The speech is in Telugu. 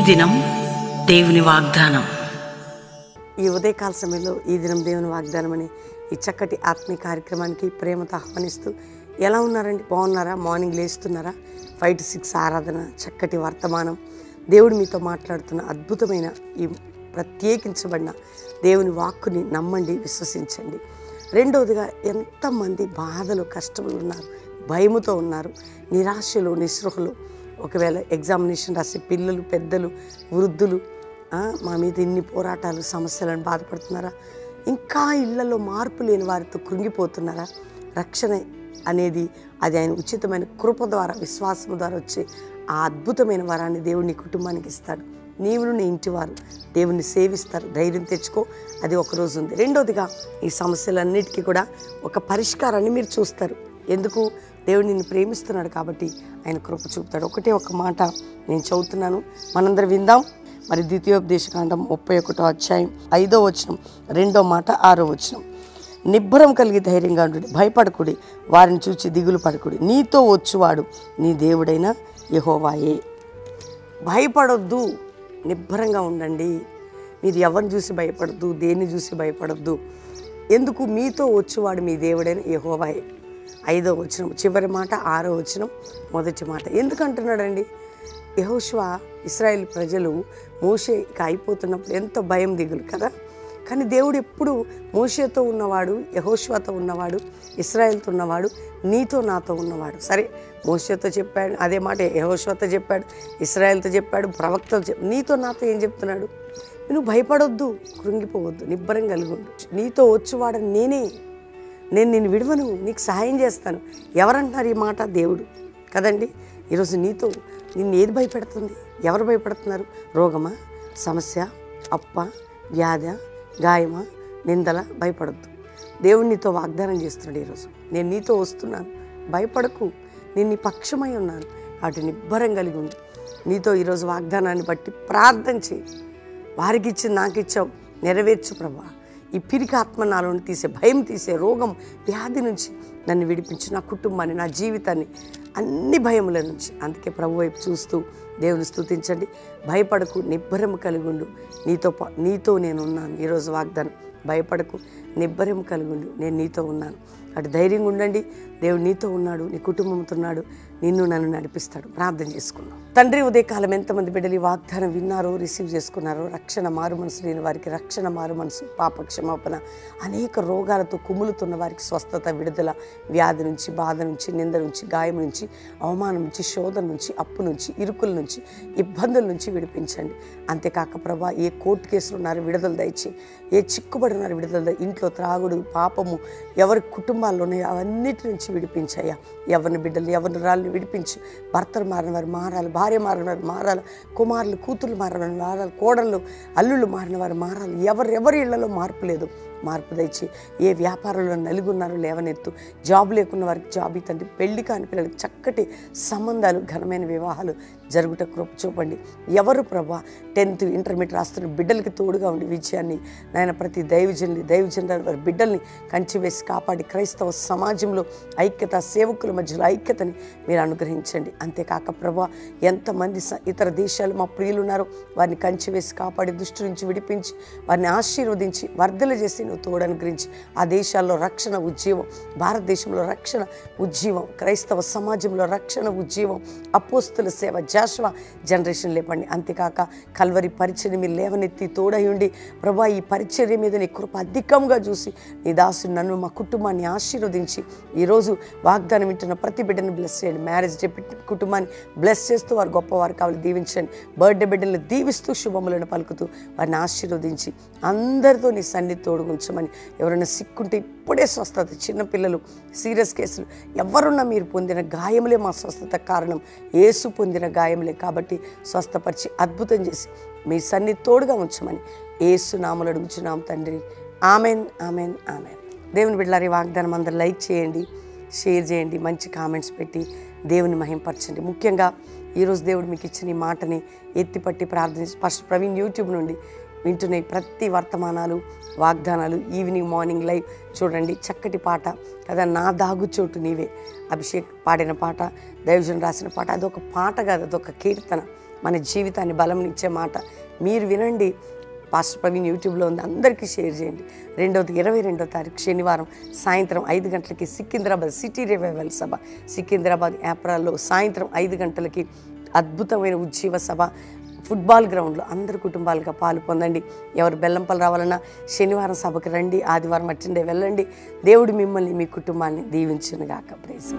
దినం దేవుని వాగ్దానం. ఈ ఉదయకాల సమయంలో ఈ దినం దేవుని వాగ్దానం అని ఈ చక్కటి ఆత్మీయ కార్యక్రమానికి ప్రేమతో ఆహ్వానిస్తూ, ఎలా ఉన్నారండి? బాగున్నారా? మార్నింగ్ లేస్తున్నారా? 5 to 6 ఆరాధన, చక్కటి వర్తమానం, దేవుడు మీతో మాట్లాడుతున్న అద్భుతమైన ఈ ప్రత్యేకించబడిన దేవుని వాక్కుని నమ్మండి, విశ్వసించండి. రెండవదిగా, ఎంతమంది బాధలు, కష్టములు ఉన్నారు, భయముతో ఉన్నారు, నిరాశలు, నిస్పృహలు. ఒకవేళ ఎగ్జామినేషన్ రాసే పిల్లలు, పెద్దలు, వృద్ధులు, మా మీద ఇన్ని పోరాటాలు, సమస్యలను బాధపడుతున్నారా? ఇంకా ఇళ్లలో మార్పు లేని వారితో కృంగిపోతున్నారా? రక్షణ అనేది అది ఆయన ఉచితమైన కృప ద్వారా, విశ్వాసం ద్వారా వచ్చే ఆ అద్భుతమైన వరాన్ని దేవుడు నీ కుటుంబానికి ఇస్తాడు. నీవును నీ ఇంటి వారు దేవుణ్ణి సేవిస్తారు. ధైర్యం తెచ్చుకో, అది ఒకరోజు ఉంది. రెండోదిగా, ఈ సమస్యలన్నిటికీ కూడా ఒక పరిష్కారాన్ని మీరు చూస్తారు. ఎందుకు? దేవుడు నిన్ను ప్రేమిస్తున్నాడు కాబట్టి ఆయన కృప చూపుతాడు. ఒక మాట నేను చదువుతున్నాను, మనందరం విందాం. మరి ద్వితీయోపదేశకాండం 31వ అధ్యాయం 5వ వచనం, 2వ మాట 6వ వచనం. నిబ్బరం కలిగి ధైర్యంగా ఉండు, భయపడకుడి, వారిని చూచి దిగులు పడకుడి, నీతో వచ్చువాడు నీ దేవుడైన యెహోవాయే. భయపడొద్దు, నిబ్బరంగా ఉండండి. మీరు ఎవరిని చూసి భయపడద్దు, దేన్ని చూసి భయపడద్దు. ఎందుకు? మీతో వచ్చువాడు మీ దేవుడైన యెహోవాయే. 5వ వచనం చివరి మాట, 6వ వచనం మొదటి మాట. ఎందుకంటున్నాడండి? యెహోషువ, ఇశ్రాయేల్ ప్రజలు మోషేకి అయిపోతున్నప్పుడు ఎంతో భయం, దిగులు కదా. కానీ దేవుడు ఎప్పుడు మోషేతో ఉన్నవాడు, యెహోషువతో ఉన్నవాడు, ఇశ్రాయేల్తో ఉన్నవాడు, నీతో నాతో ఉన్నవాడు. సరే, మోషేతో చెప్పాడు, అదే మాట యెహోషువతో చెప్పాడు, ఇశ్రాయేల్తో చెప్పాడు, ప్రవక్తలు చెప్పాడు. నీతో నాతో ఏం చెప్తున్నాడు? నువ్వు భయపడొద్దు, కృంగిపోవద్దు, నిబ్బరం కలిగి ఉండు. నీతో వచ్చువాడు నేను నిన్ను విడవను, నీకు సహాయం చేస్తాను. ఎవరంటున్నారు ఈ మాట? దేవుడు కదండి. ఈరోజు నీతో నిన్ను ఏది భయపెడుతుంది? ఎవరు భయపడుతున్నారు? రోగమా, సమస్య, అప్ప, వ్యాధ, గాయమా, నిందల? భయపడద్దు. దేవుడు నీతో వాగ్దానం చేస్తున్నాడు ఈరోజు. నేను నీతో వస్తున్నాను, భయపడకు, నేను నీ పక్షమై ఉన్నాను, వాటి నిబ్బరం కలిగి ఉంది. నీతో ఈరోజు వాగ్దానాన్ని బట్టి ప్రార్థన చేయి. వారికి ఇచ్చింది నాకు ఇచ్చావు, నెరవేర్చు ప్రభా. ఈ పిరికి ఆత్మ నాలో తీసే, భయం తీసే, రోగం, వ్యాధి నుంచి నన్ను విడిపించు, నా కుటుంబాన్ని, నా జీవితాన్ని, అన్ని భయముల నుంచి. అందుకే ప్రభు వైపు చూస్తూ దేవుని స్తుతించండి. భయపడకు, నిబ్బరము కలిగి ఉండు, నీతో నేను ఉన్నాను. ఈరోజు వాగ్దానం, భయపడకు, నిబ్బరము కలిగి ఉండు, నేను నీతో ఉన్నాను. అటు ధైర్యంగా ఉండండి. దేవుడు నీతో ఉన్నాడు, నీ కుటుంబంతో ఉన్నాడు, నిన్ను నన్ను నడిపిస్తాడు. ప్రార్థన చేసుకున్నాం. తండ్రి, ఉదయకాలం ఎంతమంది బిడ్డలు ఈ వాగ్దానం విన్నారో, రిసీవ్ చేసుకున్నారో, రక్షణ మారు మనసు లేని వారికి రక్షణ, మారు మనసు, పాప క్షమాపణ, అనేక రోగాలతో కుములుతున్న వారికి స్వస్థత, విడుదల, వ్యాధి నుంచి, బాధ నుంచి, నింద నుంచి, గాయం నుంచి, అవమానం నుంచి, శోధన నుంచి, అప్పు నుంచి, ఇరుకుల నుంచి, ఇబ్బందుల నుంచి విడిపించండి. అంతేకాక ప్రభా, ఏ కోర్టు కేసులు ఉన్నారో విడుదల దయచి, ఏ చిక్కుబడి ఉన్నారో విడుదల, ఇంట్లో త్రాగుడు, పాపము ఎవరి కుటుంబాల్లో ఉన్నాయో అవన్నిటి నుంచి విడిపించాయా. ఎవరిని బిడ్డలు, ఎవరిని రాళ్ళని విడిపించు. భర్తలు మారిన వారు మారాలి, భార్య మారిన వారు మారాలి, కుమారులు, కూతుర్లు మారిన వారు మారాలి, కోడళ్ళు, అల్లుళ్ళు మారిన వారు మారాలి. ఎవరి ఇళ్లలో మార్పు లేదు, మార్పు తెచ్చి. ఏ వ్యాపారంలో నలిగి ఉన్నారో లేవనెత్తు. జాబ్ లేకున్న వారికి జాబ్ ఇతండి. పెళ్లి కాని పిల్లలకి చక్కటి సంబంధాలు, ఘనమైన వివాహాలు జరుగుట కృప చూపండి. ఎవరు ప్రభా 10th ఇంటర్మీడియట్ రాస్తున్న బిడ్డలకి తోడుగా ఉండి విజయాన్ని నాయన, ప్రతి దైవజనుల వారి బిడ్డల్ని కంచి వేసి కాపాడి, క్రైస్తవ సమాజంలో ఐక్యత, సేవకుల మధ్యలో ఐక్యతని మీరు అనుగ్రహించండి. అంతేకాక ప్రభా, ఎంతమంది ఇతర దేశాలు మా ప్రియులు ఉన్నారో వారిని కంచి వేసి కాపాడి, దుష్టు నుంచి విడిపించి, వారిని ఆశీర్వదించి, వర్ధలు చేసి నువ్వు తోడు అనుగ్రహించి, ఆ దేశాల్లో రక్షణ ఉజ్జీవం, భారతదేశంలో రక్షణ ఉజ్జీవం, క్రైస్తవ సమాజంలో రక్షణ ఉజ్జీవం, అపోస్తుల సేవ, జాషువా జనరేషన్ లేపండి. అంతేకాక కల్వరి పరిచర్య మీరు లేవనెత్తి తోడై ఉండి ప్రభా, ఈ పరిచర్య మీద నీ కృప అధికంగా చూసి నీ దాసుని, నన్ను, మా కుటుంబాన్ని ఆశీర్వదించి, ఈరోజు వాగ్దానం వింటున్న ప్రతి బిడ్డను బ్లెస్ చేయండి. మ్యారేజ్ డే కుటుంబాన్ని బ్లెస్ చేస్తూ వారు గొప్పవారు కావాలి దీవించండి. బర్త్డే బిడ్డలను దీవిస్తూ శుభములను పలుకుతూ వారిని ఆశీర్వదించి అందరితో నీ సన్నిధి తోడుగుంచమని. ఎవరైనా సిక్కుంటే ఇప్పుడే స్వస్థత, చిన్నపిల్లలు, సీరియస్ కేసులు, ఎవరున్నా మీరు పొందిన గాయములే మా స్వస్థత కారణం. యేసు పొందిన గాయములే కాబట్టి స్వస్థపరిచి అద్భుతం చేసి మీ సన్నిధి తోడుగా ఉంచమని యేసు నామములో అడుగుచున్నాం తండ్రి. Amen, amen, amen. దేవుని బిడ్డలారా, ఈ వాగ్దానం అందరూ లైక్ చేయండి, షేర్ చేయండి, మంచి కామెంట్స్ పెట్టి దేవుని మహింపరచండి. ముఖ్యంగా ఈరోజు దేవుడు మీకు ఇచ్చిన ఈ మాటని ఎత్తిపట్టి ప్రార్థించి, ఫస్ట్ ప్రవీణ్ యూట్యూబ్ నుండి వింటున్న ప్రతి వర్తమానాలు, వాగ్దానాలు, ఈవినింగ్, మార్నింగ్ లైవ్ చూడండి. చక్కటి పాట కదా, నా దాగుచోటు నీవే, అభిషేక్ పాడిన పాట, దైవజన్ రాసిన పాట. అదొక పాట కాదు, అదొక కీర్తన. మన జీవితాన్ని బలంనిచ్చే మాట. మీరు వినండి. పాస్టర్ ప్రవీణ్ యూట్యూబ్లో ఉంది, అందరికీ షేర్ చేయండి. 22వ తారీఖు శనివారం సాయంత్రం 5 గంటలకి సికింద్రాబాద్ సిటీ రివైవల్ సభ, సికింద్రాబాద్ యాప్రాల్లో సాయంత్రం 5 గంటలకి అద్భుతమైన ఉజ్జీవ సభ ఫుట్బాల్ గ్రౌండ్లో. అందరు కుటుంబాలుగా పాలు పొందండి. ఎవరు బెల్లంపల్లి రావాలన్నా శనివారం సభకు రండి, ఆదివారం అటెండే వెళ్ళండి. దేవుడు మిమ్మల్ని మీ కుటుంబాన్ని దీవించునుగాక. ప్రైజ్.